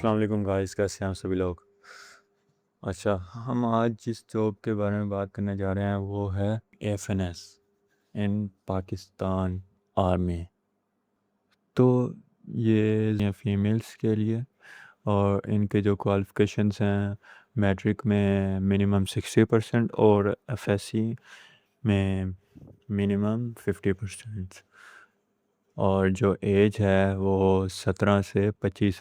السلام علیکم گائز، کیسے ہیں آپ سبھی لوگ؟ اچھا، ہم آج جس جاب کے بارے میں بات کرنے جا رہے ہیں وہ ہے ایف این ایس ان پاکستان آرمی. تو یہ فیمیلز کے لیے، اور ان کے جو کوالیفیکیشنز ہیں میٹرک میں منیمم 60% اور ایف ایس سی میں منیمم 50%، اور جو ایج ہے وہ 17 سے 25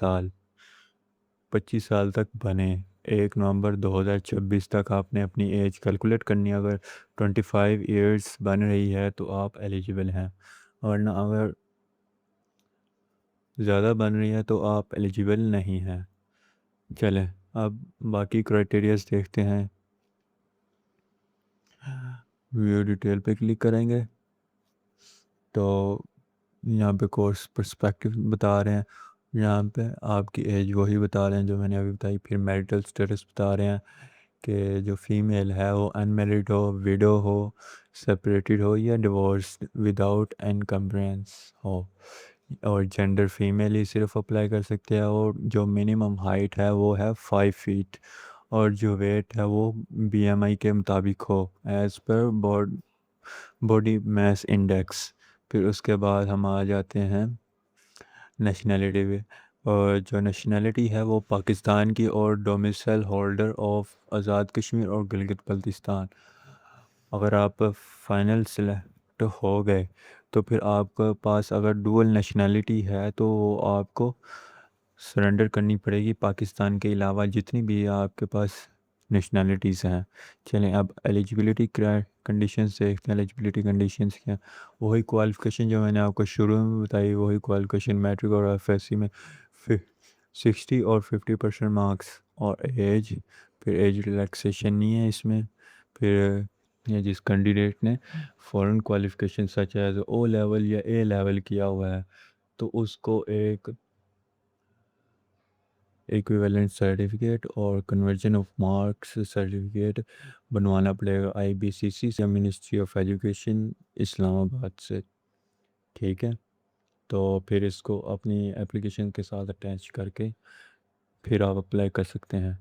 سال تک بنے. 1 نومبر 2026 تک آپ نے اپنی ایج کیلکولیٹ کرنی ہے. اگر 25 ایئرس بن رہی ہے تو آپ ایلیجیبل ہیں، ورنہ اگر زیادہ بن رہی ہے تو آپ ایلیجیبل نہیں ہیں. چلیں اب باقی کرائٹیریاز دیکھتے ہیں. ویو ڈیٹیل پہ کلک کریں گے تو یہاں پہ کورس پرسپیکٹیو بتا رہے ہیں. یہاں پہ آپ کی ایج وہی بتا رہے ہیں جو میں نے ابھی بتائی. پھر میریٹل سٹیٹس بتا رہے ہیں کہ جو فیمیل ہے وہ in married who, ویڈو who, separated ہو یا ڈیورسڈ وداؤٹ انکمبرینس ہو. اور جینڈر فیمیل ہی صرف اپلائی کر سکتے ہیں. اور جو منیمم ہائٹ ہے وہ ہے 5 فیٹ، اور جو ویٹ ہے وہ بی ایم آئی کے مطابق ہو as per body mass index. پھر اس کے بعد ہم آ جاتے ہیں نیشنلٹی پہ. اور جو نیشنلٹی ہے وہ پاکستان کی اور domicile holder of Azad Kashmir اور گلگت بلتستان. اگر آپ فائنل سلیکٹ ہو گئے تو پھر آپ کے پاس اگر ڈوئل نیشنلٹی ہے تو وہ آپ کو سرنڈر کرنی پڑے گی پاکستان کے علاوہ جتنی بھی آپ کے پاس نیشنلٹیز ہیں. چلیں اب ایلیجیبلٹی کنڈیشنز دیکھتے ہیں. ایلیجیبلٹی کنڈیشنز کیا؟ وہی کوالیفیکیشن جو میں نے آپ کو شروع میں بتائی، وہی کوالیفیکیشن میٹرک اور ایف ایس سی میں 60 اور 50% مارکس اور ایج. پھر ایج ریلیکسیشن نہیں ہے اس میں. پھر یہ جس کینڈیڈیٹ نے foreign qualification such as O level یا اے لیول کیا ہوا ہے تو اس کو ایک ایکویولنٹ سرٹیفکیٹ اور کنورژن آف مارکس سرٹیفکیٹ بنوانا پڑے گا آئی بی سی سی سے، منسٹری آف ایجوکیشن اسلام آباد سے. ٹھیک ہے، تو پھر اس کو اپنی اپلیکیشن کے ساتھ اٹیچ کر کے پھر آپ اپلائی کر سکتے ہیں.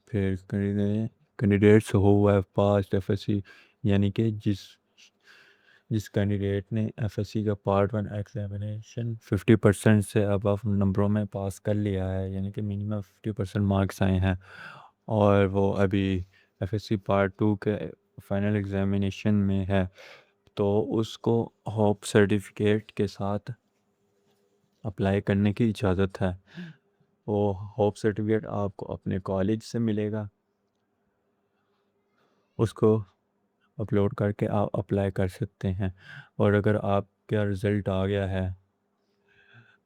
پھر candidates who have passed F S C, یعنی کہ جس کینڈیڈیٹ نے ایف ایس سی کا پارٹ 1 ایگزامینیشن 50% سے ابو نمبروں میں پاس کر لیا ہے، یعنی کہ منیمم 50% مارکس آئے ہیں، اور وہ ابھی ایف ایس سی پارٹ 2 کے فائنل ایگزامینیشن میں ہے، تو اس کو ہوپ سرٹیفکیٹ کے ساتھ اپلائی کرنے کی اجازت ہے. وہ ہوپ سرٹیفکیٹ آپ کو اپنے کالج سے ملے گا، اس کو اپلوڈ کر کے آپ اپلائی کر سکتے ہیں. اور اگر آپ کا رزلٹ آ گیا ہے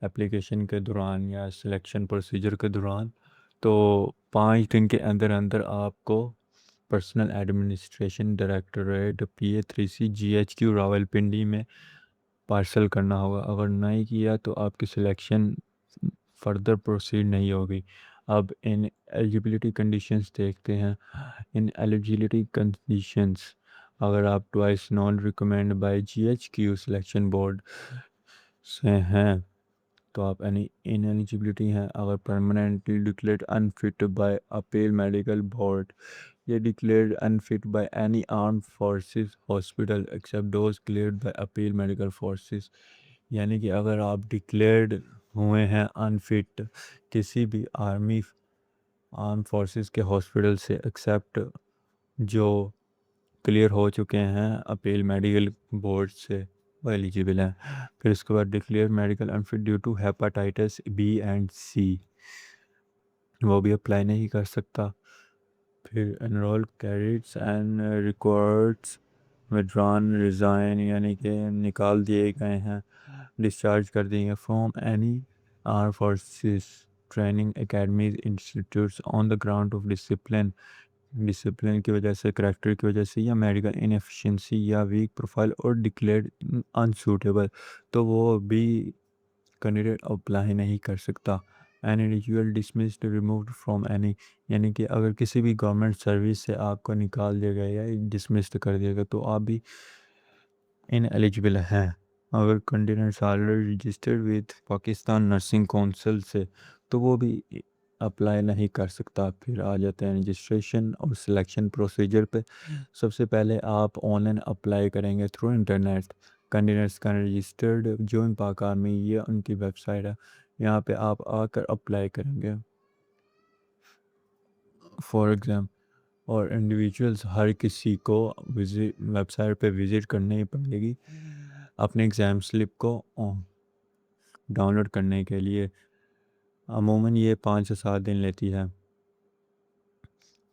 اپلیکیشن کے دوران یا سلیکشن پروسیجر کے دوران، تو 5 دن کے اندر اندر آپ کو personal administration directorate PA3C GHQ Rawalpindi میں پارسل کرنا ہوگا. اگر نہیں کیا تو آپ کی سلیکشن فردر پروسیڈ نہیں ہوگی. اب ان ایلیجیبلٹی کنڈیشنز دیکھتے ہیں. ان ایلیجیبلٹی کنڈیشنز، اگر آپ twice non recommend by GHQ selection board سے ہیں تو آپ ان ایلیجیبلٹی ہیں. اگر permanently declared unfit by appeal medical board یا declared unfit by any armed forces hospital except those cleared by appeal medical forces, یعنی کہ اگر آپ ڈکلیئرڈ ہوئے ہیں انفٹ کسی بھی آرم فورسز کے ہاسپٹل سے ایکسیپٹ جو کلیئر ہو چکے ہیں اپیل میڈیکل بورڈ سے، وہ ایلیجیبل ہیں. پھر اس کے بعد declare medical unfit due to hepatitis B and C، وہ بھی اپلائی نہیں کر سکتا. پھر enrol credits and records withdrawn resign, یعنی کہ نکال دیے گئے ہیں، ڈسچارج کر دیے گئے from any arm forces training academies institutes on the ground of discipline کی وجہ سے، کریکٹر کی وجہ سے، یا میڈیکل انیفیشنسی یا ویک پروفائل اور ڈکلیئرڈ انسوٹیبل، تو وہ بھی کینڈیڈیٹ اپلائی نہیں کر سکتا. An individual dismissed removed from any, یعنی کہ اگر کسی بھی گورنمنٹ سروس سے آپ کو نکال دیا گیا یا ڈسمسڈ کر دیا گیا تو آپ بھی ان ایلیجیبل ہیں. اگر candidates already registered with Pakistan nursing council سے تو وہ بھی اپلائی نہیں کر سکتا۔ پھر آ جاتے ہیں رجسٹریشن اور سلیکشن پروسیجر پہ۔ سب سے پہلے آپ آن لائن اپلائی کریں گے تھرو انٹرنیٹ۔ کینڈیڈیٹس کا رجسٹرڈ جوائن پاک آرمی، یہ ان کی ویب سائٹ ہے، یہاں پہ آپ آ کر اپلائی کریں گے فار ایگزام۔ اور انڈیویجولس ہر کسی کو ویب سائٹ پہ وزٹ کرنی پڑے گی اپنے ایگزام سلپ کو ڈاؤن لوڈ کرنے کے لیے۔ عموماً یہ 5 سے 7 دن لیتی ہے۔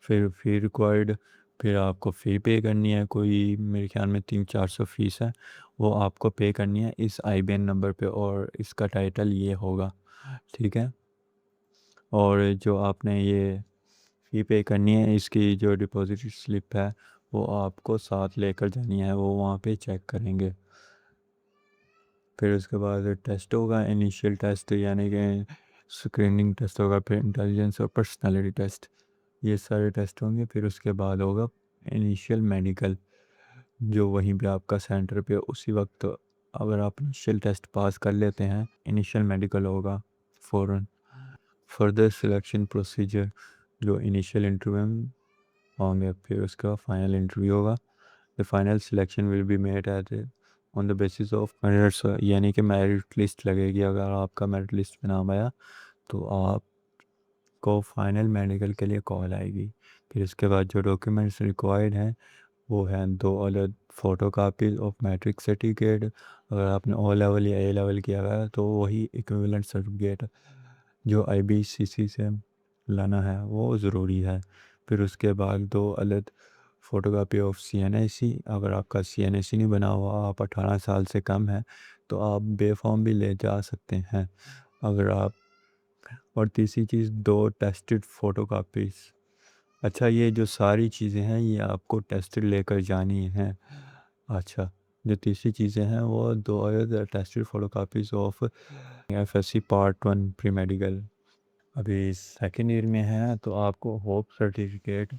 پھر فی ریکوائرڈ، پھر آپ کو فی پے کرنی ہے، کوئی میرے خیال میں 300-400 فیس ہے، وہ آپ کو پے کرنی ہے اس آئی بی این نمبر پہ، اور اس کا ٹائٹل یہ ہوگا، ٹھیک ہے۔ اور جو آپ نے یہ فی پے کرنی ہے، اس کی جو ڈپازٹ سلپ ہے وہ آپ کو ساتھ لے کر جانی ہے، وہ وہاں پہ چیک کریں گے۔ پھر اس کے بعد ٹیسٹ ہوگا، انیشیل ٹیسٹ یعنی کہ اسکریننگ ٹیسٹ ہوگا، پھر انٹیلیجنس اور پرسنالٹی ٹیسٹ، یہ سارے ٹیسٹ ہوں گے۔ پھر اس کے بعد ہوگا انیشیل میڈیکل، جو وہیں پہ آپ کا سینٹر پہ اسی وقت، اگر آپ انیشیل ٹیسٹ پاس کر لیتے ہیں انیشیل میڈیکل ہوگا فوراً۔ فردر سلیکشن پروسیجر، جو انیشیل انٹرویو ہوں گے، پھر اس کا فائنل انٹرویو ہوگا۔ The final selection will be made on the basis of merits، یعنی کہ میرٹ لسٹ لگے گی، اگر آپ کا میرٹ لسٹ میں نام آیا تو آپ کو فائنل میڈیکل کے لیے کال آئے گی۔ پھر اس کے بعد جو ڈاکیومنٹس ریکوائرڈ ہیں وہ ہیں 2 photo copies of matric certificate, اگر آپ نے او لیول یا اے لیول کیا ہوا ہے تو وہی ایکویولنٹ سرٹیفکیٹ جو آئی بی سی سی سے لانا ہے وہ ضروری ہے۔ پھر اس کے بعد 2 photo copy of C N I C, اگر آپ کا سی این آئی سی نہیں بنا ہوا، آپ 18 سال سے کم ہیں تو آپ بے فارم بھی لے جا سکتے ہیں اگر آپ۔ اور تیسری چیز 2 ٹیسٹڈ فوٹو کاپیز، اچھا یہ جو ساری چیزیں ہیں یہ آپ کو ٹیسٹڈ لے کر جانی ہیں۔ اچھا جو تیسری چیزیں ہیں وہ 2 tested photo copies of F S C part 1 pre medical, ابھی سیکنڈ ایئر میں ہے تو آپ کو hope certificate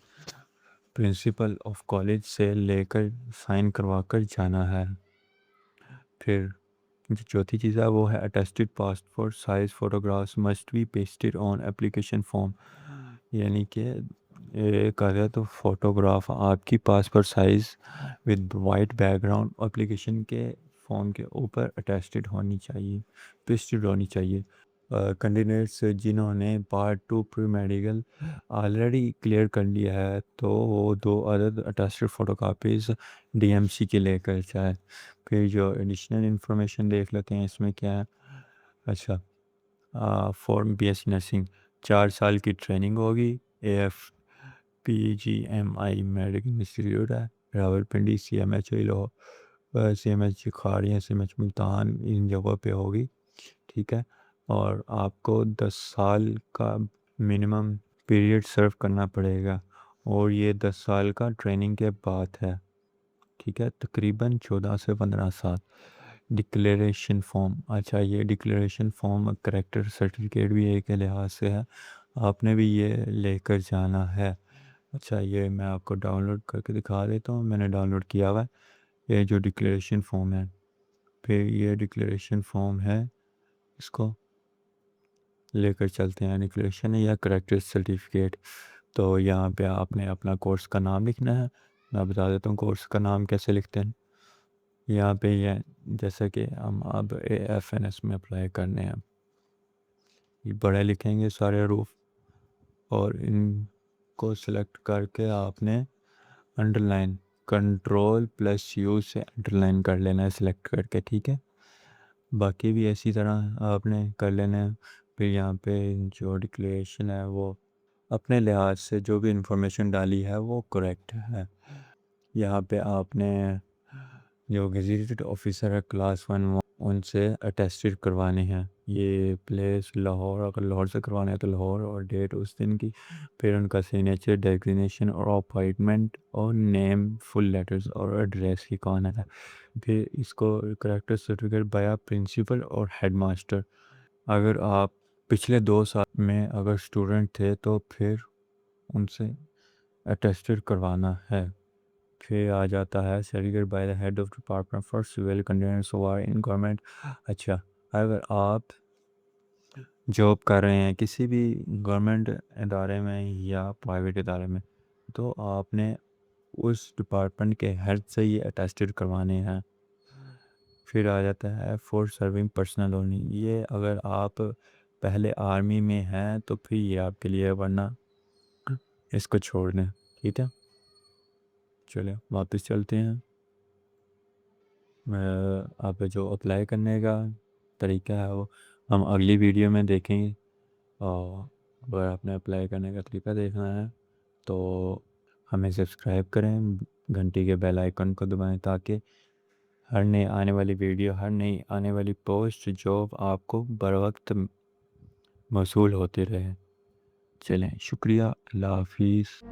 principal of college سے لے کر سائن کروا کر جانا ہے۔ پھر جو چوتھی چیز ہے وہ ہے attested passport size photographs must be pasted on application form, یعنی کہ ایک آگے تو فوٹوگراف آپ کی passport size with white background application کے فارم کے اوپر اٹیسٹڈ ہونی چاہیے، پیسٹڈ ہونی چاہیے۔ کینڈیڈیٹس جنہوں نے part 2 pre medical already clear کر لیا ہے تو وہ 2 attested photo copies D M C کے لے کر جائے۔ پھر جو ایڈیشنل انفارمیشن دیکھ لیتے ہیں اس میں کیا ہے۔ اچھا فارم بی ایس نرسنگ 4 سال کی ٹریننگ ہوگی، A F P G M I medical institute ہے راولپنڈی، سی ایم ایچ لو، C M H Kharian, C M H Multan, ان جگہوں پہ ہوگی، ٹھیک ہے۔ اور آپ کو 10 سال کا منیمم پیریڈ سرو کرنا پڑے گا، اور یہ 10 سال کا ٹریننگ کے بعد ہے، ٹھیک ہے، تقریباً 14 سے 15 سال۔ ڈکلیریشن فارم، اچھا یہ ڈکلیریشن فارم کریکٹر سرٹیفکیٹ بھی ایک لحاظ سے ہے، آپ نے بھی یہ لے کر جانا ہے۔ اچھا یہ میں آپ کو ڈاؤن لوڈ کر کے دکھا دیتا ہوں، میں نے ڈاؤن لوڈ کیا ہوا ہے یہ جو ڈکلیریشن فارم ہے۔ پھر یہ ڈکلیریشن فارم ہے، اس کو لے کر چلتے ہیں، ڈکلیریشن یا کریکٹر سرٹیفکیٹ۔ تو یہاں پہ آپ نے اپنا کورس کا نام لکھنا ہے، میں بتا دیتا ہوں کورس کا نام کیسے لکھتے ہیں۔ یہاں پہ یہ جیسا کہ ہم اب اے ایف این ایس میں اپلائی کرنے ہیں، یہ بڑے لکھیں گے سارے حروف، اور ان کو سلیکٹ کر کے آپ نے انڈر لائن کنٹرول+U سے انڈر لائن کر لینا ہے سلیکٹ کر کے، ٹھیک ہے۔ باقی بھی اسی طرح آپ نے کر لینا ہے۔ پھر یہاں پہ جو ڈکلیریشن ہے وہ اپنے لحاظ سے جو بھی انفارمیشن ڈالی ہے وہ کریکٹ ہے۔ یہاں پہ آپ نے جو گزیٹڈ آفیسر ہے کلاس 1 ان سے اٹیسٹڈ کروانے ہیں، یہ پلیس لاہور، اگر لاہور سے کروانے ہیں تو لاہور اور ڈیٹ اس دن کی، پھر ان کا سگنیچر، ڈیزگنیشن اور اپائنٹمنٹ اور نیم، فل لیٹرز اور ایڈریس کی کون ہے۔ پھر اس کو کریکٹر سرٹیفکیٹ بایا پرنسپل اور ہیڈ ماسٹر، اگر آپ پچھلے 2 سال میں اگر اسٹوڈنٹ تھے تو پھر ان سے اٹیسٹڈ کروانا ہے۔ پھر آ جاتا ہے certificate by the head of department for civil کنڈینس وار ان گورنمنٹ۔ اچھا اگر آپ جاب کر رہے ہیں کسی بھی گورنمنٹ ادارے میں یا پرائیویٹ ادارے میں، تو آپ نے اس ڈپارٹمنٹ کے ہیڈ سے یہ اٹیسٹڈ کروانے ہیں۔ پھر آ جاتا ہے فور سرونگ پرسنل اونلی، یہ اگر آپ پہلے آرمی میں ہیں تو پھر یہ آپ کے لیے، ورنہ اس کو چھوڑ دیں، ٹھیک ہے؟ چلیں واپس چلتے ہیں۔ آپ جو اپلائی کرنے کا طریقہ ہے وہ ہم اگلی ویڈیو میں دیکھیں گے، اور اگر آپ نے اپلائی کرنے کا طریقہ دیکھنا ہے تو ہمیں سبسکرائب کریں، گھنٹی کے بیل آئیکن کو دبائیں تاکہ ہر نئی آنے والی ویڈیو، ہر نئی آنے والی پوسٹ جاب آپ کو بر وقت موصول ہوتے رہے۔ چلیں شکریہ، اللہ حافظ۔